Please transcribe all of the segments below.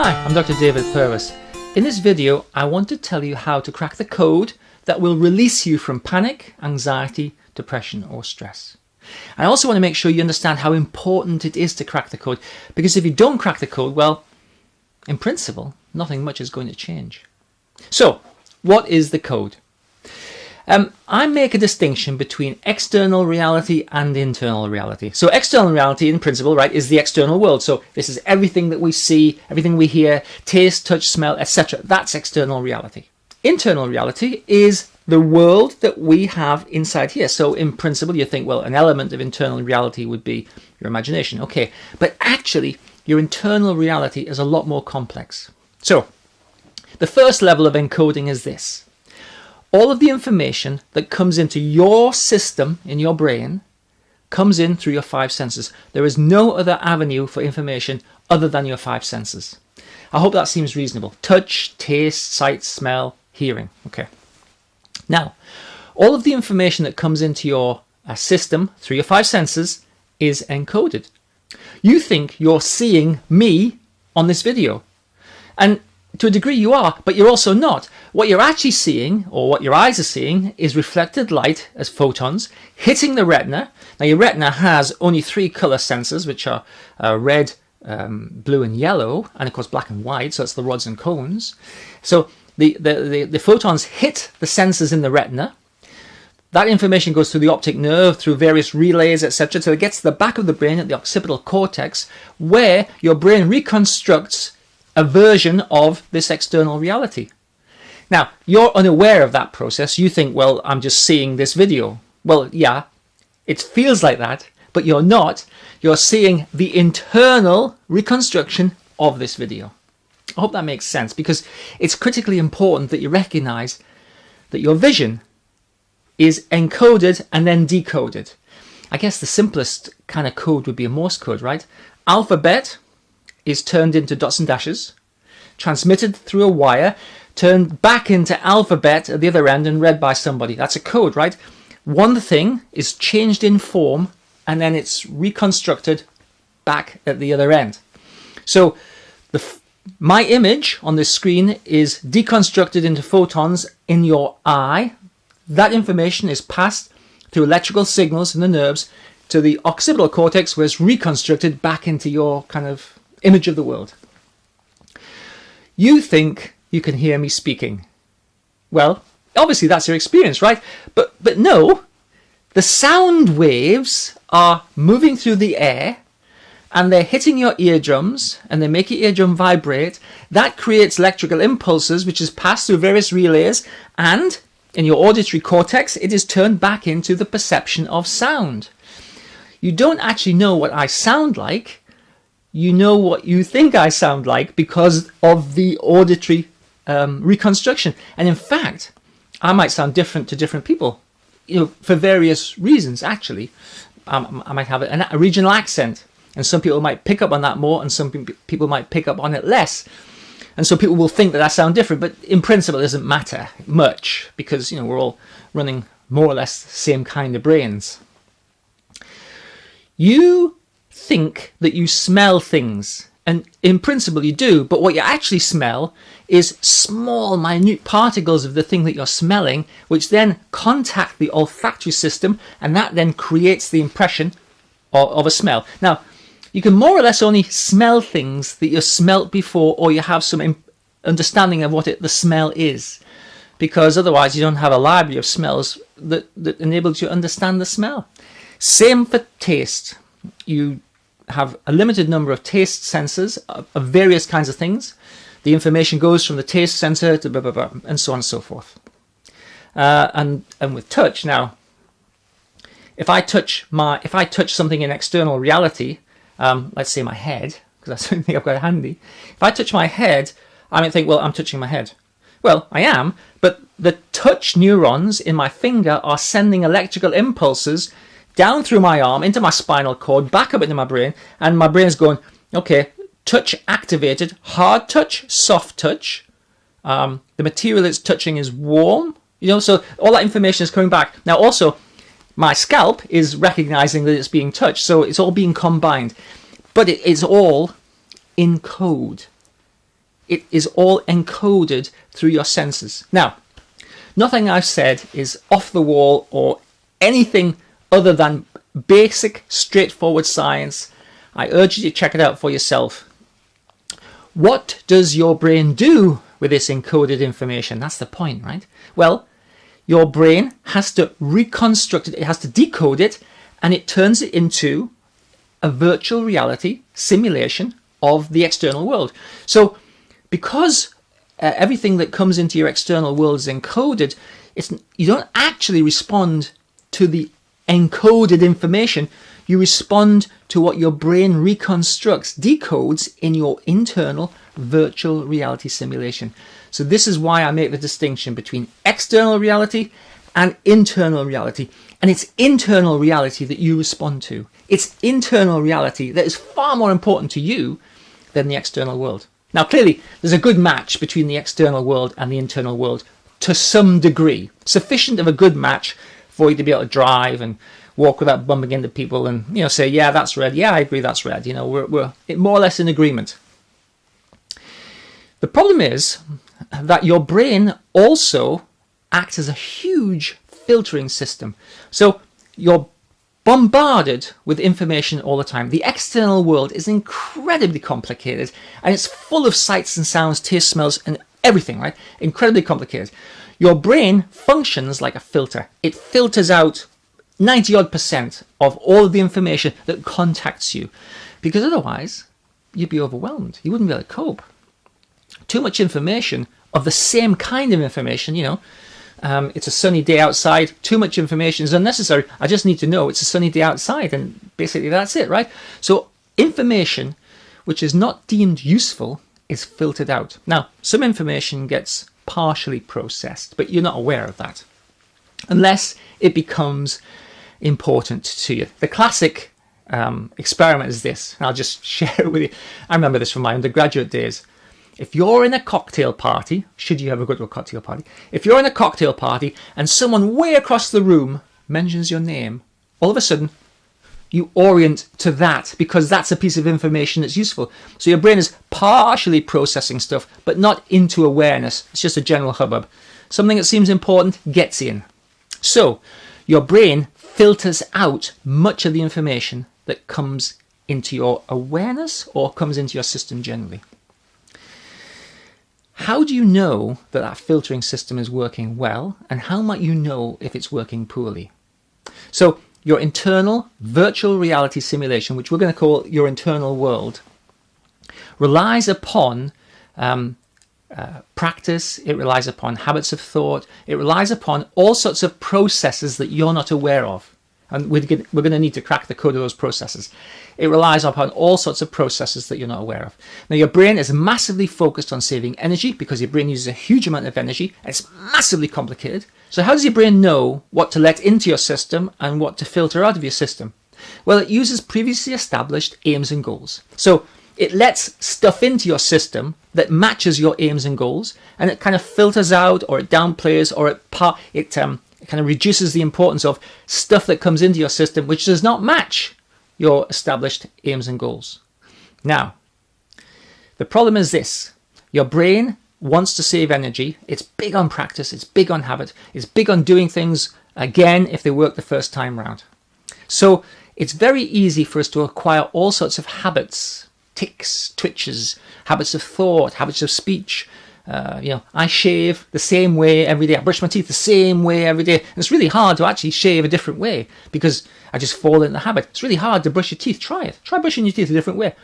Hi, I'm Dr. David Purvis. In this video, I want to tell you how to crack the code that will release you from panic, anxiety, depression, or stress. I also want to make sure you understand how important it is to crack the code, because if you don't crack the code, well, in principle, nothing much is going to change. So, what is the code? I make a distinction between external reality and internal reality. So external reality in principle, right, is the external world. So this is everything that we see, everything we hear, taste, touch, smell, etc. That's external reality. Internal reality is the world that we have inside here. So in principle, you think, well, an element of internal reality would be your imagination. Okay, but actually, your internal reality is a lot more complex. So the first level of encoding is this. All of the information that comes into your system in your brain comes in through your five senses. There is no other avenue for information other than your five senses. I hope that seems reasonable. Touch, taste, sight, smell, hearing. Okay. Now, all of the information that comes into your system through your five senses is encoded. You think you're seeing me on this video. And to a degree you are, but you're also not. What you're actually seeing, or what your eyes are seeing, is reflected light as photons hitting the retina. Now your retina has only three color sensors, which are red, blue and yellow, and of course black and white, so it's the rods and cones. So the photons hit the sensors in the retina. That information goes through the optic nerve, through various relays, etc. So it gets to the back of the brain at the occipital cortex, where your brain reconstructs a version of this external reality. Now, you're unaware of that process. You think, well, I'm just seeing this video. Well, yeah, it feels like that, but you're not. You're seeing the internal reconstruction of this video. I hope that makes sense, because it's critically important that you recognize that your vision is encoded and then decoded. I guess the simplest kind of code would be a Morse code, right? Alphabet is turned into dots and dashes, transmitted through a wire, turned back into alphabet at the other end and read by somebody. That's a code, right? One thing is changed in form and then it's reconstructed back at the other end. So my image on this screen is deconstructed into photons in your eye. That information is passed through electrical signals in the nerves to the occipital cortex, where it's reconstructed back into your kind of image of the world. You think you can hear me speaking. Well, obviously that's your experience, right? But no, the sound waves are moving through the air and they're hitting your eardrums and they make your eardrum vibrate. That creates electrical impulses, which is passed through various relays, and in your auditory cortex, it is turned back into the perception of sound. You don't actually know what I sound like. You know what you think I sound like because of the auditory reconstruction. And in fact, I might sound different to different people, for various reasons, actually. I might have a regional accent, and some people might pick up on that more, and some people might pick up on it less. And so people will think that I sound different, but in principle it doesn't matter much, because we're all running more or less the same kind of brains. You think that you smell things, and in principle you do, but what you actually smell is small, minute particles of the thing that you're smelling, which then contact the olfactory system, and that then creates the impression of a smell. Now, you can more or less only smell things that you've smelt before, or you have some understanding of what the smell is, because otherwise you don't have a library of smells that enables you to understand the smell. Same for taste. You have a limited number of taste sensors of various kinds of things. The information goes from the taste sensor to blah, blah, blah, and so on and so forth. And with touch, now, if I touch something in external reality, let's say my head, because that's the only thing I've got handy. If I touch my head, I might think, well, I'm touching my head. Well, I am, but the touch neurons in my finger are sending electrical impulses down through my arm, into my spinal cord, back up into my brain, and my brain's going, okay, touch activated, hard touch, soft touch. The material it's touching is warm, so all that information is coming back. Now also, my scalp is recognizing that it's being touched, so it's all being combined. But it's all in code. It is all encoded through your senses. Now, nothing I've said is off the wall or anything other than basic, straightforward science. I urge you to check it out for yourself. What does your brain do with this encoded information? That's the point, right? Well, your brain has to reconstruct it, it has to decode it, and it turns it into a virtual reality simulation of the external world. So because everything that comes into your external world is encoded, you don't actually respond to the encoded information. You respond to what your brain reconstructs, decodes in your internal virtual reality simulation. So this is why I make the distinction between external reality and internal reality. And it's internal reality that you respond to. It's internal reality that is far more important to you than the external world. Now, clearly, there's a good match between the external world and the internal world to some degree. Sufficient of a good match for you to be able to drive and walk without bumping into people and, say, yeah, that's red. Yeah, I agree, that's red. We're more or less in agreement. The problem is that your brain also acts as a huge filtering system. So you're bombarded with information all the time. The external world is incredibly complicated, and it's full of sights and sounds, tastes, smells, and everything, right? Incredibly complicated. Your brain functions like a filter. It filters out 90% of all of the information that contacts you, because otherwise you'd be overwhelmed. You wouldn't be able to cope. Too much information of the same kind of information, it's a sunny day outside. Too much information is unnecessary. I just need to know it's a sunny day outside, and basically that's it, right? So information which is not deemed useful is filtered out. Now, some information gets partially processed, but you're not aware of that unless it becomes important to you. The classic experiment is this, and I'll just share it with you. I remember this from my undergraduate days. If you're in a cocktail party, should you ever go to a cocktail party, if you're in a cocktail party and someone way across the room mentions your name, all of a sudden you orient to that because that's a piece of information that's useful. So your brain is partially processing stuff, but not into awareness. It's just a general hubbub. Something that seems important gets in. So your brain filters out much of the information that comes into your awareness or comes into your system generally. How do you know that that filtering system is working well, and how might you know if it's working poorly? So your internal virtual reality simulation, which we're going to call your internal world, relies upon practice, it relies upon habits of thought, it relies upon all sorts of processes that you're not aware of. And we're going to need to crack the code of those processes. It relies upon all sorts of processes that you're not aware of. Now, your brain is massively focused on saving energy because your brain uses a huge amount of energy, and it's massively complicated. So how does your brain know what to let into your system and what to filter out of your system? Well, it uses previously established aims and goals. So it lets stuff into your system that matches your aims and goals, and it kind of filters out, or it downplays, or it kind of reduces the importance of stuff that comes into your system which does not match your established aims and goals. Now, the problem is this. Your brain wants to save energy. It's big on practice. It's big on habit. It's big on doing things again if they work the first time round. So it's very easy for us to acquire all sorts of habits, tics, twitches, habits of thought, habits of speech. I shave the same way every day. I brush my teeth the same way every day. And it's really hard to actually shave a different way because I just fall in the habit. It's really hard to brush your teeth. Try it. Try brushing your teeth a different way.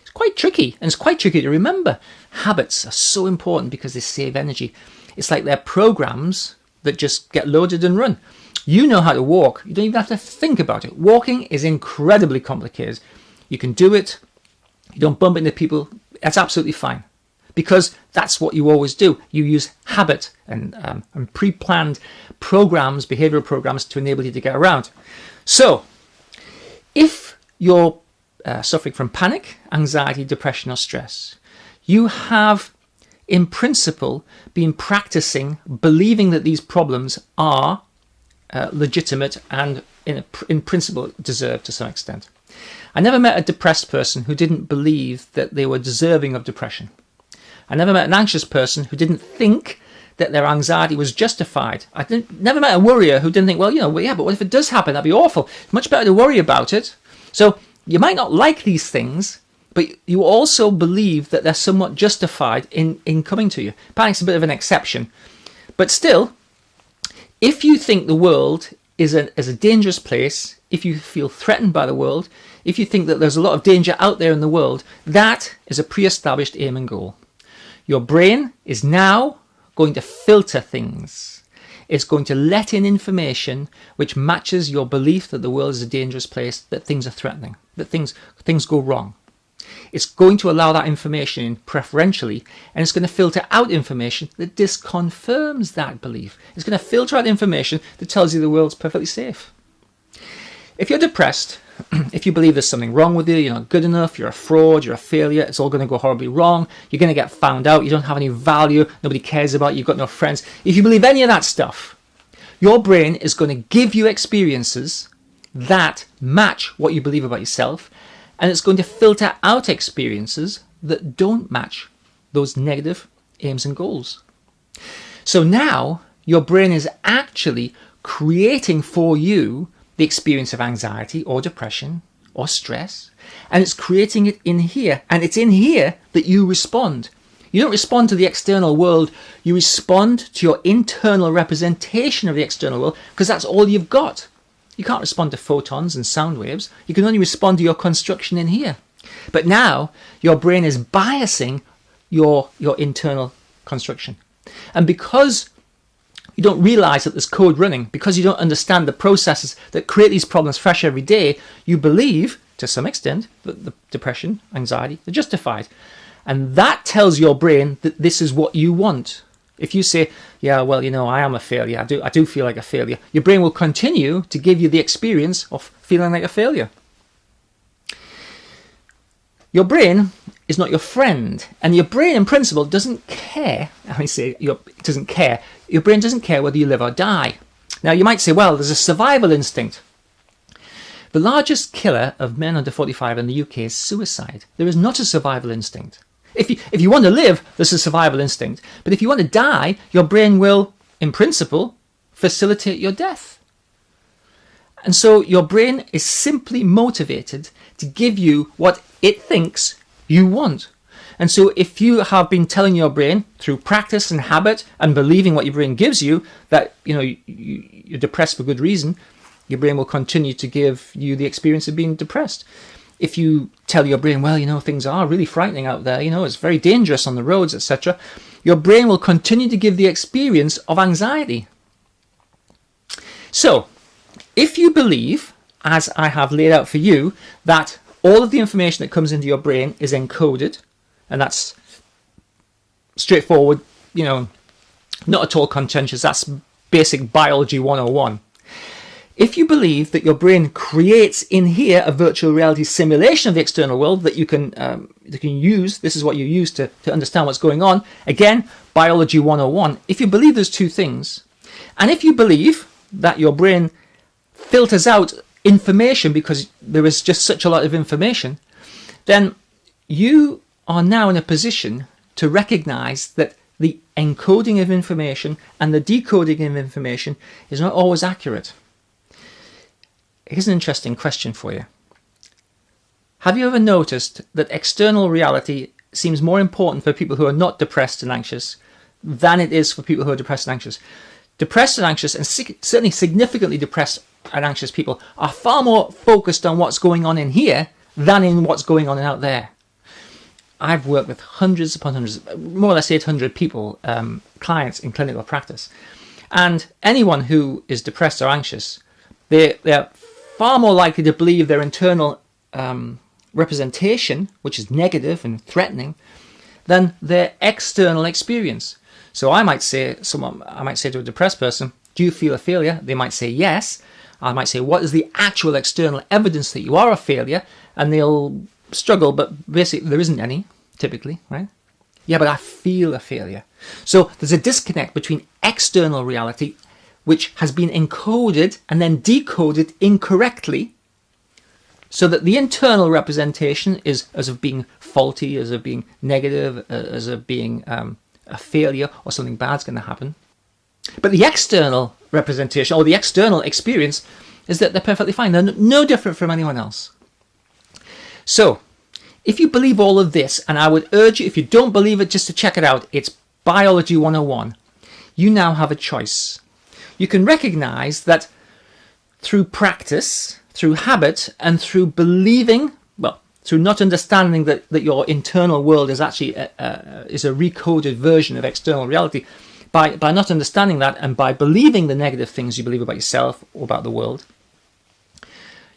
It's quite tricky, and it's quite tricky to remember. Habits are so important because they save energy. It's like they're programs that just get loaded and run. You know how to walk. You don't even have to think about it. Walking is incredibly complicated. You can do it. You don't bump into people. That's absolutely fine. Because that's what you always do. You use habit and pre-planned programs, behavioral programs, to enable you to get around. So, if you're suffering from panic, anxiety, depression, or stress, you have, in principle, been practicing believing that these problems are legitimate and, in principle, deserved to some extent. I never met a depressed person who didn't believe that they were deserving of depression. I never met an anxious person who didn't think that their anxiety was justified. Never met a worrier who didn't think, well, yeah, but what if it does happen? That'd be awful. It's much better to worry about it. So you might not like these things, but you also believe that they're somewhat justified in coming to you. Panic's a bit of an exception. But still, if you think the world is a dangerous place, if you feel threatened by the world, if you think that there's a lot of danger out there in the world, that is a pre-established aim and goal. Your brain is now going to filter things. It's going to let in information which matches your belief that the world is a dangerous place, that things are threatening, that things go wrong. It's going to allow that information in preferentially, and it's going to filter out information that disconfirms that belief. It's going to filter out information that tells you the world's perfectly safe. If you're depressed, if you believe there's something wrong with you, you're not good enough, you're a fraud, you're a failure, it's all going to go horribly wrong, you're going to get found out, you don't have any value, nobody cares about you, you've got no friends. If you believe any of that stuff, your brain is going to give you experiences that match what you believe about yourself, and it's going to filter out experiences that don't match those negative aims and goals. So now your brain is actually creating for you the experience of anxiety or depression or stress, and it's creating it in here, and it's in here that you respond. You don't respond to the external world, you respond to your internal representation of the external world, because that's all you've got. You can't respond to photons and sound waves. You can only respond to your construction in here. But now your brain is biasing your internal construction. And because you don't realize that there's code running, because you don't understand the processes that create these problems fresh every day, you believe, to some extent, that the depression, anxiety, they're justified. And that tells your brain that this is what you want. If you say, yeah, well, I am a failure, I do feel like a failure, your brain will continue to give you the experience of feeling like a failure. Your brain is not your friend, and your brain in principle doesn't care. It doesn't care. Your brain doesn't care whether you live or die. Now you might say, well, there's a survival instinct. The largest killer of men under 45 in the UK is suicide. There is not a survival instinct. If you want to live, there's a survival instinct. But if you want to die, your brain will, in principle, facilitate your death. And so your brain is simply motivated to give you what it thinks you want. And so if you have been telling your brain through practice and habit and believing what your brain gives you that you're depressed for good reason, your brain will continue to give you the experience of being depressed. If you tell your brain, well, things are really frightening out there, it's very dangerous on the roads, etc., your brain will continue to give the experience of anxiety. So, if you believe, as I have laid out for you, that all of the information that comes into your brain is encoded, and that's straightforward, not at all contentious, that's basic biology 101. If you believe that your brain creates in here a virtual reality simulation of the external world that you can use, this is what you use to understand what's going on, again, biology 101, if you believe those two things, and if you believe that your brain filters out information because there is just such a lot of information, then you are now in a position to recognize that the encoding of information and the decoding of information is not always accurate. Here's an interesting question for you. Have you ever noticed that external reality seems more important for people who are not depressed and anxious than it is for people who are depressed and anxious? Depressed and anxious, and certainly significantly depressed and anxious people, are far more focused on what's going on in here than in what's going on out there. I've worked with hundreds upon hundreds, more or less 800 people, clients in clinical practice. And anyone who is depressed or anxious, they're far more likely to believe their internal representation, which is negative and threatening, than their external experience. So I might say to a depressed person, do you feel a failure? They might say yes. I might say, what is the actual external evidence that you are a failure? And they'll struggle, but basically there isn't any, typically, right? Yeah, but I feel a failure. So there's a disconnect between external reality, which has been encoded and then decoded incorrectly, So that the internal representation is as of being faulty, as of being negative, as of being a failure or something bad's going to happen. But the external representation or the external experience is that they're perfectly fine. They're no different from anyone else. So if you believe all of this, and I would urge you, if you don't believe it, just to check it out. It's Biology 101. You now have a choice. You can recognize that through practice, through habit, and through believing, well, through not understanding that your internal world is actually is a recoded version of external reality, by not understanding that and by believing the negative things you believe about yourself or about the world,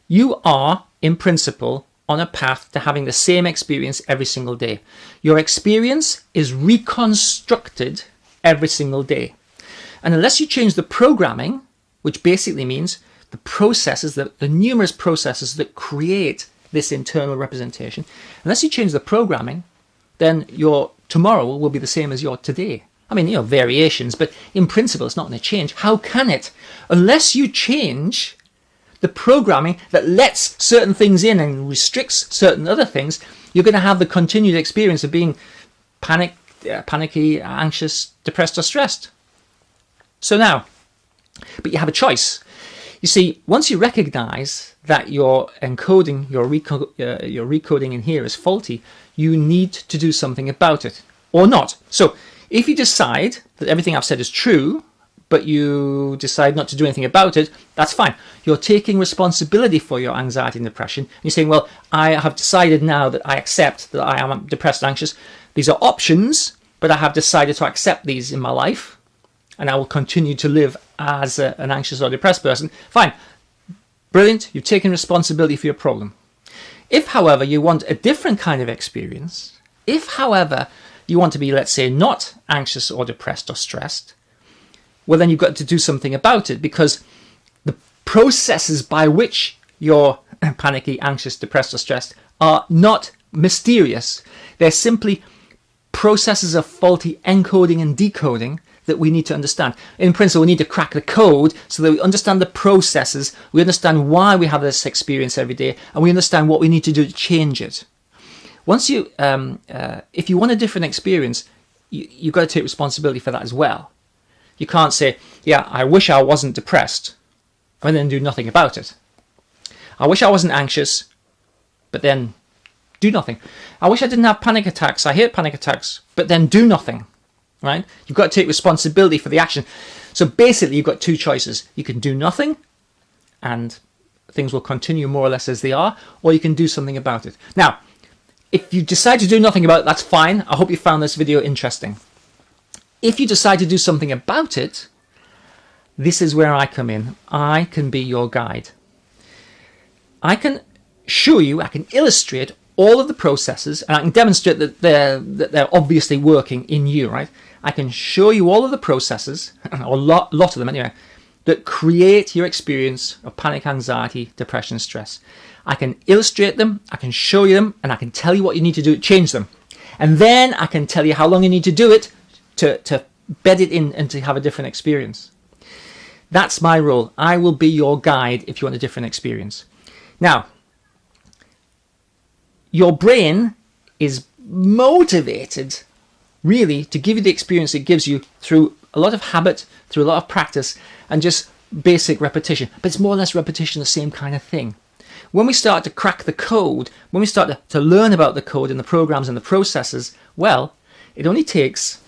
you are, in principle, on a path to having the same experience every single day. Your experience is reconstructed every single day. And unless you change the programming, which basically means the processes, the numerous processes that create this internal representation, unless you change the programming, then your tomorrow will be the same as your today. I mean, variations, but in principle, it's not going to change. How can it? Unless you change the programming that lets certain things in and restricts certain other things, you're going to have the continued experience of being panicky, anxious, depressed, or stressed. So now, but you have a choice. You see, once you recognize that your encoding, your recoding in here is faulty, you need to do something about it, or not. So if you decide that everything I've said is true, but you decide not to do anything about it, that's fine. You're taking responsibility for your anxiety and depression. You're saying, well, I have decided now that I accept that I am depressed, anxious. These are options, but I have decided to accept these in my life, and I will continue to live as an anxious or depressed person. Fine. Brilliant. You've taken responsibility for your problem. If, however, you want a different kind of experience, if, however, you want to be, let's say, not anxious or depressed or stressed, well, then you've got to do something about it, because the processes by which you're panicky, anxious, depressed, or stressed are not mysterious. They're simply processes of faulty encoding and decoding that we need to understand. In principle, we need to crack the code so that we understand the processes, we understand why we have this experience every day, and we understand what we need to do to change it. Once you, if you want a different experience, you've got to take responsibility for that as well. You can't say, yeah, I wish I wasn't depressed, and then do nothing about it. I wish I wasn't anxious, but then do nothing. I wish I didn't have panic attacks. I hate panic attacks, but then do nothing, right? You've got to take responsibility for the action. So basically, you've got two choices. You can do nothing, and things will continue more or less as they are, or you can do something about it. Now, if you decide to do nothing about it, that's fine. I hope you found this video interesting. If you decide to do something about it, this is where I come in. I can be your guide. I can show you, I can illustrate all of the processes, and I can demonstrate that they're obviously working in you, right? I can show you all of the processes, or a lot of them anyway, that create your experience of panic, anxiety, depression, stress. I can illustrate them, I can show you them, and I can tell you what you need to do to change them. And then I can tell you how long you need to do it to bed it in and to have a different experience. That's my role. I will be your guide if you want a different experience. Now, your brain is motivated really to give you the experience it gives you through a lot of habit, through a lot of practice, and just basic repetition. But it's more or less repetition, the same kind of thing. When we start to crack the code, when we start to learn about the code and the programs and the processes, well, it only takes,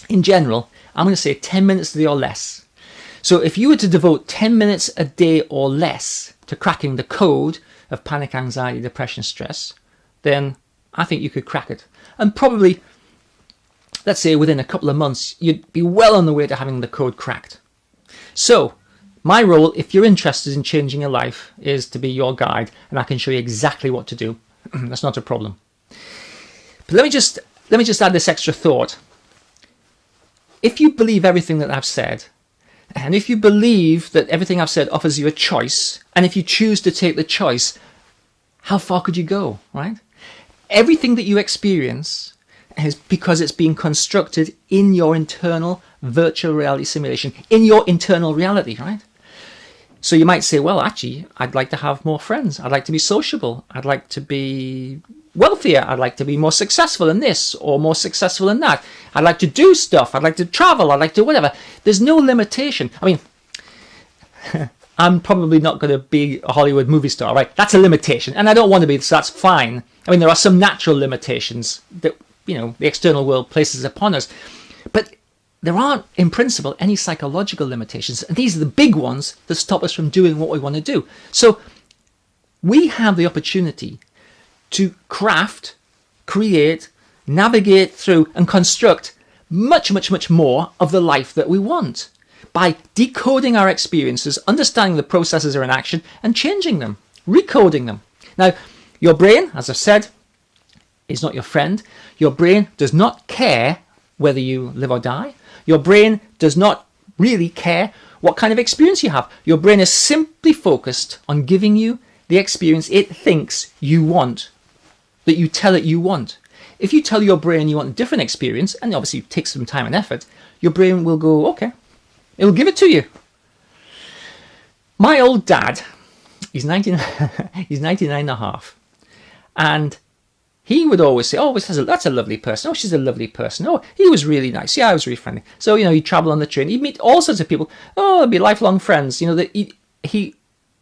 in general, I'm going to say 10 minutes a day or less. So if you were to devote 10 minutes a day or less to cracking the code of panic, anxiety, depression, stress, then I think you could crack it. And probably, let's say within a couple of months, you'd be well on the way to having the code cracked. So my role, if you're interested in changing your life, is to be your guide, and I can show you exactly what to do. That's not a problem. But let me just add this extra thought. If you believe everything that I've said, and if you believe that everything I've said offers you a choice, and if you choose to take the choice, how far could you go, right? Everything that you experience is because it's being constructed in your internal virtual reality simulation, in your internal reality, right? So you might say, well, actually, I'd like to have more friends. I'd like to be sociable. I'd like to be wealthier. I'd like to be more successful in this or more successful in that. I'd like to do stuff. I'd like to travel. I'd like to whatever. There's no limitation. I mean, I'm probably not going to be a Hollywood movie star, right? That's a limitation. And I don't want to be, so that's fine. I mean, there are some natural limitations that, the external world places upon us. But there aren't, in principle, any psychological limitations. And these are the big ones that stop us from doing what we want to do. So we have the opportunity to craft, create, navigate through, and construct much, much, much more of the life that we want by decoding our experiences, understanding the processes are in action, and changing them, recoding them. Now, your brain, as I've said, is not your friend. Your brain does not care whether you live or die. Your brain does not really care what kind of experience you have. Your brain is simply focused on giving you the experience it thinks you want, that you tell it you want. If you tell your brain you want a different experience, and obviously it takes some time and effort, your brain will go, okay, it'll give it to you. My old dad, he's 99 and a half, and he would always say, oh, that's a lovely person. Oh, she's a lovely person. Oh, he was really nice. Yeah, I was really friendly. So, he'd travel on the train. He'd meet all sorts of people. Oh, they'd be lifelong friends. That he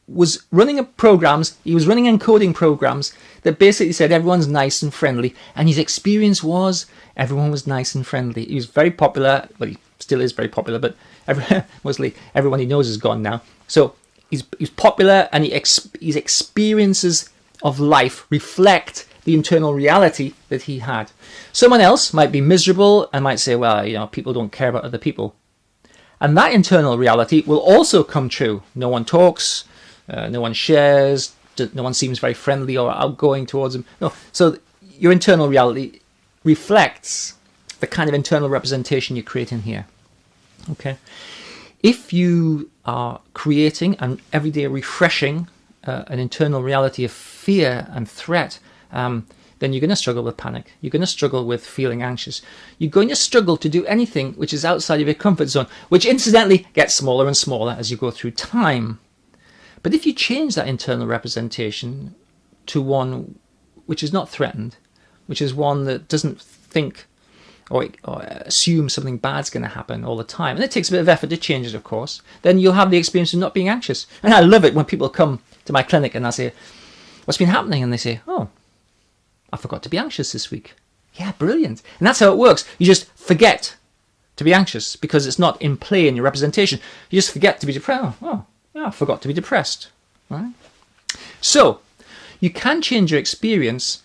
was running programs. He was running encoding programs that basically said everyone's nice and friendly. And his experience was everyone was nice and friendly. He was very popular. Well, he still is very popular, but mostly everyone he knows is gone now. So he's popular, and his experiences of life reflect the internal reality that he had. Someone else might be miserable and might say, well, people don't care about other people. And that internal reality will also come true. No one talks, no one shares, no one seems very friendly or outgoing towards them. No. So your internal reality reflects the kind of internal representation you create in here. Okay. If you are creating and every day refreshing an internal reality of fear and threat, then you're going to struggle with panic. You're going to struggle with feeling anxious. You're going to struggle to do anything which is outside of your comfort zone, which incidentally gets smaller and smaller as you go through time. But if you change that internal representation to one which is not threatened, which is one that doesn't think or assume something bad's going to happen all the time, and it takes a bit of effort to change it, of course, then you'll have the experience of not being anxious. And I love it when people come to my clinic and I say, what's been happening? And they say, oh, I forgot to be anxious this week. Yeah, brilliant. And that's how it works. You just forget to be anxious because it's not in play in your representation. You just forget to be depressed. Oh, yeah, I forgot to be depressed. Right? So you can change your experience.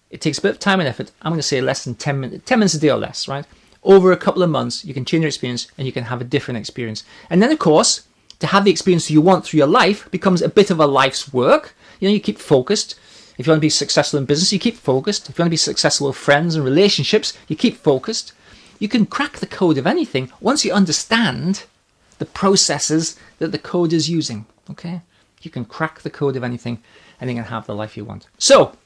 It takes a bit of time and effort. I'm going to say less than 10 minutes, 10 minutes a day or less, right? Over a couple of months, you can change your experience and you can have a different experience. And then, of course, to have the experience you want through your life becomes a bit of a life's work. You keep focused. If you want to be successful in business, you keep focused. If you want to be successful with friends and relationships, you keep focused. You can crack the code of anything once you understand the processes that the code is using. Okay? You can crack the code of anything and you can have the life you want. So,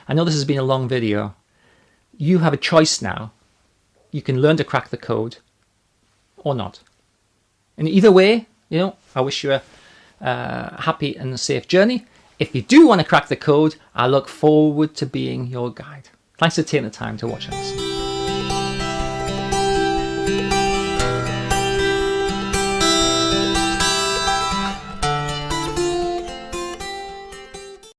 I know this has been a long video. You have a choice now. You can learn to crack the code or not. And either way, I wish you a happy and a safe journey. If you do want to crack the code, I look forward to being your guide. Thanks for taking the time to watch this.